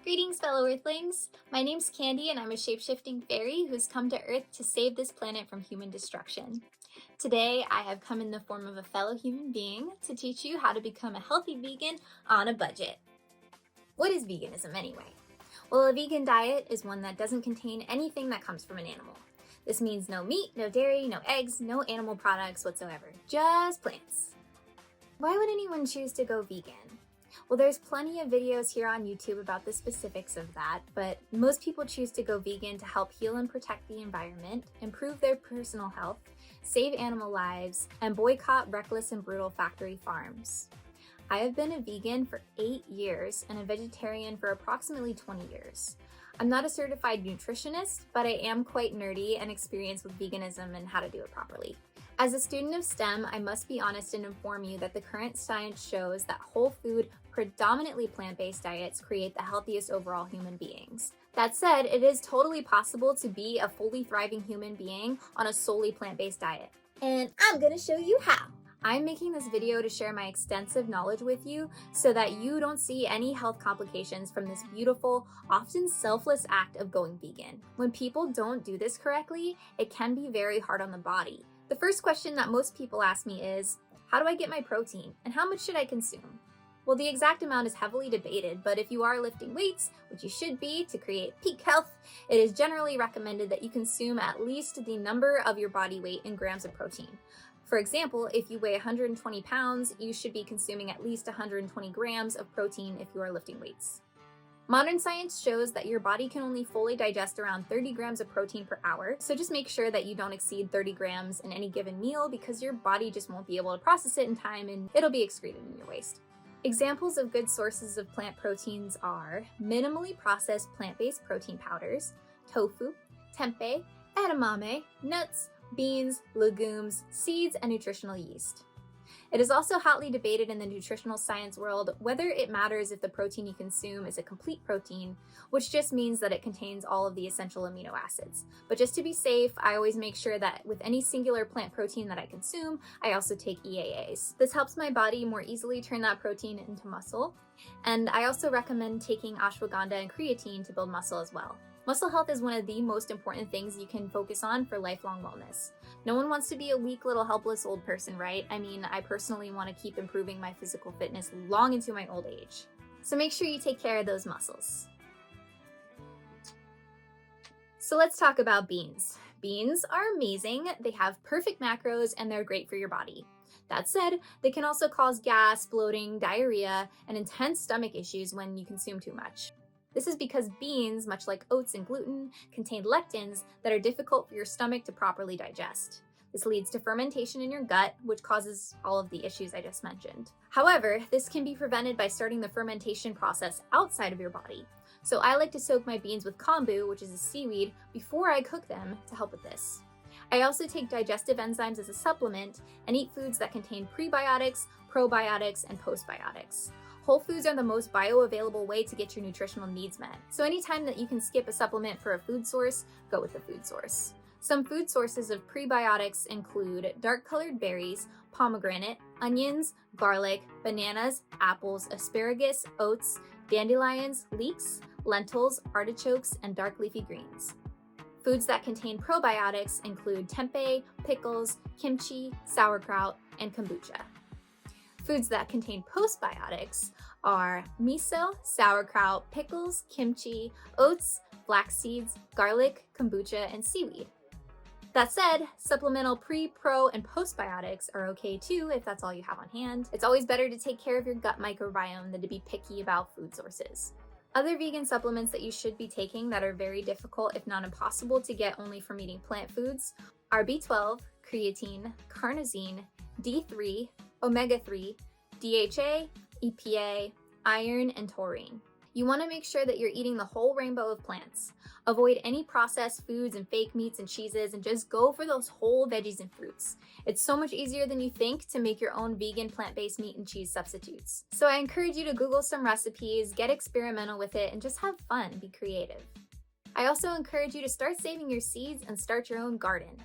Greetings, fellow Earthlings! My name's Candy, and I'm a shape-shifting fairy who's come to Earth to save this planet from human destruction. Today, I have come in the form of a fellow human being to teach you how to become a healthy vegan on a budget. What is veganism anyway? Well, a vegan diet is one that doesn't contain anything that comes from an animal. This means no meat, no dairy, no eggs, no animal products whatsoever, just plants. Why would anyone choose to go vegan? Well, there's plenty of videos here on YouTube about the specifics of that, but most people choose to go vegan to help heal and protect the environment, improve their personal health, save animal lives, and boycott reckless and brutal factory farms. I have been a vegan for 8 years and a vegetarian for approximately 20 years. I'm not a certified nutritionist, but I am quite nerdy and experienced with veganism and how to do it properly. As a student of STEM, I must be honest and inform you that the current science shows that whole food, predominantly plant-based diets create the healthiest overall human beings. That said, it is totally possible to be a fully thriving human being on a solely plant-based diet. And I'm gonna show you how. I'm making this video to share my extensive knowledge with you so that you don't see any health complications from this beautiful, often selfless act of going vegan. When people don't do this correctly, it can be very hard on the body. The first question that most people ask me is, how do I get my protein and how much should I consume? Well, the exact amount is heavily debated, but if you are lifting weights, which you should be to create peak health, it is generally recommended that you consume at least the number of your body weight in grams of protein. For example, if you weigh 120 pounds, you should be consuming at least 120 grams of protein if you are lifting weights. Modern science shows that your body can only fully digest around 30 grams of protein per hour, so just make sure that you don't exceed 30 grams in any given meal because your body just won't be able to process it in time and it'll be excreted in your waste. Examples of good sources of plant proteins are minimally processed plant-based protein powders, tofu, tempeh, edamame, nuts, beans, legumes, seeds, and nutritional yeast. It is also hotly debated in the nutritional science world whether it matters if the protein you consume is a complete protein, which just means that it contains all of the essential amino acids. But just to be safe, I always make sure that with any singular plant protein that I consume, I also take EAAs. This helps my body more easily turn that protein into muscle, and I also recommend taking ashwagandha and creatine to build muscle as well. Muscle health is one of the most important things you can focus on for lifelong wellness. No one wants to be a weak little helpless old person, right? I mean, I personally want to keep improving my physical fitness long into my old age. So make sure you take care of those muscles. So let's talk about beans. Beans are amazing, they have perfect macros, and they're great for your body. That said, they can also cause gas, bloating, diarrhea, and intense stomach issues when you consume too much. This is because beans, much like oats and gluten, contain lectins that are difficult for your stomach to properly digest. This leads to fermentation in your gut, which causes all of the issues I just mentioned. However, this can be prevented by starting the fermentation process outside of your body. So I like to soak my beans with kombu, which is a seaweed, before I cook them to help with this. I also take digestive enzymes as a supplement and eat foods that contain prebiotics, probiotics, and postbiotics. Whole foods are the most bioavailable way to get your nutritional needs met. So anytime that you can skip a supplement for a food source, go with the food source. Some food sources of prebiotics include dark-colored berries, pomegranate, onions, garlic, bananas, apples, asparagus, oats, dandelions, leeks, lentils, artichokes, and dark leafy greens. Foods that contain probiotics include tempeh, pickles, kimchi, sauerkraut, and kombucha. Foods that contain postbiotics are miso, sauerkraut, pickles, kimchi, oats, flax seeds, garlic, kombucha, and seaweed. That said, supplemental pre, pro, and postbiotics are okay too if that's all you have on hand. It's always better to take care of your gut microbiome than to be picky about food sources. Other vegan supplements that you should be taking that are very difficult, if not impossible, to get only from eating plant foods are B12, creatine, carnosine, D3, omega-3, DHA, EPA, iron, and taurine. You want to make sure that you're eating the whole rainbow of plants. Avoid any processed foods and fake meats and cheeses and just go for those whole veggies and fruits. It's so much easier than you think to make your own vegan plant-based meat and cheese substitutes. So I encourage you to Google some recipes, get experimental with it, and just have fun, be creative. I also encourage you to start saving your seeds and start your own garden.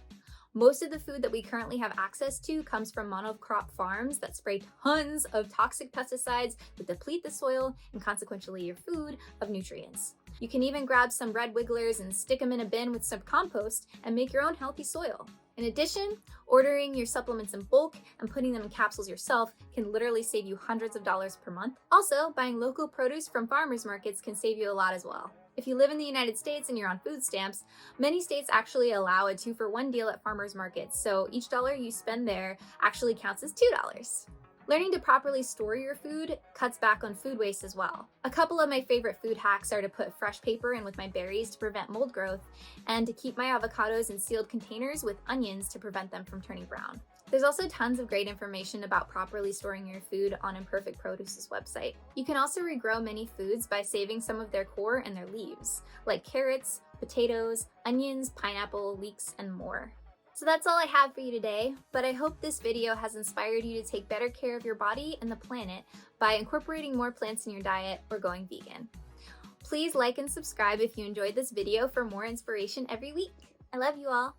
Most of the food that we currently have access to comes from monocrop farms that spray tons of toxic pesticides that deplete the soil and consequently your food of nutrients. You can even grab some red wigglers and stick them in a bin with some compost and make your own healthy soil. In addition, ordering your supplements in bulk and putting them in capsules yourself can literally save you hundreds of dollars per month. Also, buying local produce from farmers markets can save you a lot as well. If you live in the United States and you're on food stamps, many states actually allow a 2-for-1 deal at farmers markets, so each dollar you spend there actually counts as $2. Learning to properly store your food cuts back on food waste as well. A couple of my favorite food hacks are to put fresh paper in with my berries to prevent mold growth, and to keep my avocados in sealed containers with onions to prevent them from turning brown. There's also tons of great information about properly storing your food on Imperfect Produce's website. You can also regrow many foods by saving some of their core and their leaves, like carrots, potatoes, onions, pineapple, leeks, and more. So that's all I have for you today, but I hope this video has inspired you to take better care of your body and the planet by incorporating more plants in your diet or going vegan. Please like and subscribe if you enjoyed this video for more inspiration every week. I love you all.